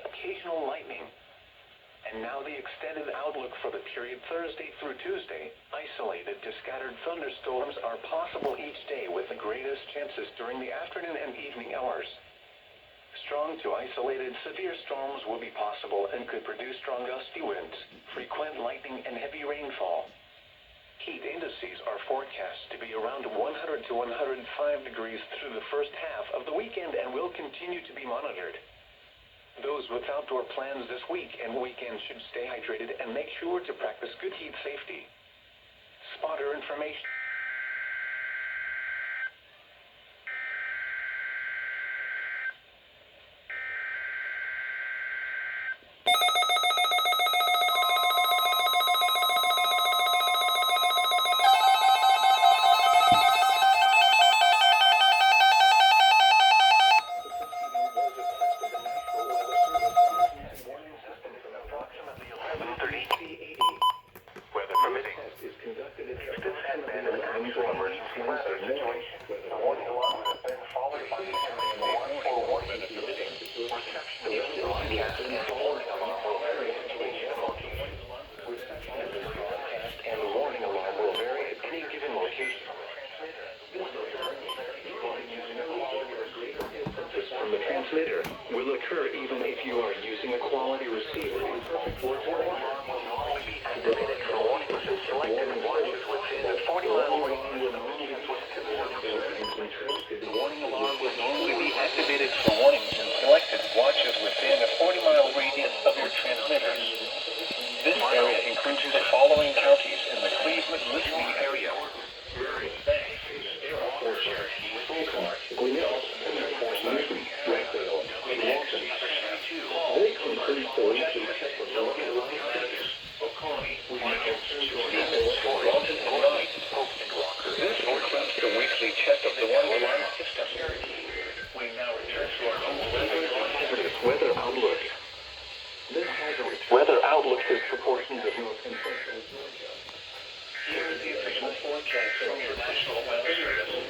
occasional lightning. And now the extended outlook for the period Thursday through Tuesday. Isolated to scattered thunderstorms are possible each day with the greatest chances during the afternoon and evening hours. Strong to isolated severe storms will be possible and could produce strong gusty winds, frequent lightning, and heavy rainfall. Heat indices are forecast to be around 100 to 105 degrees through the first half of the weekend and will continue to be monitored. Those with outdoor plans this week and weekend should stay hydrated and make sure to practice good heat safety. Spotter information. From the transmitter will occur even if you are using a quality receiver in perfect working order. Activated for warnings and selected watches within a 40-mile radius of the warning alarm will normally be activated for warnings and selected watches within a 40-mile radius of your transmitters. This area includes the following counties in the Cleveland-Listening area: Murray, Fort Cherokee, Clark, Gwinnett, This concludes the weekly check of the warning alarm system. We now return to our hazardous weather outlook. This hazardous weather outlook is for portions of North and Central Georgia. Here is the official forecast from your National Weather Service.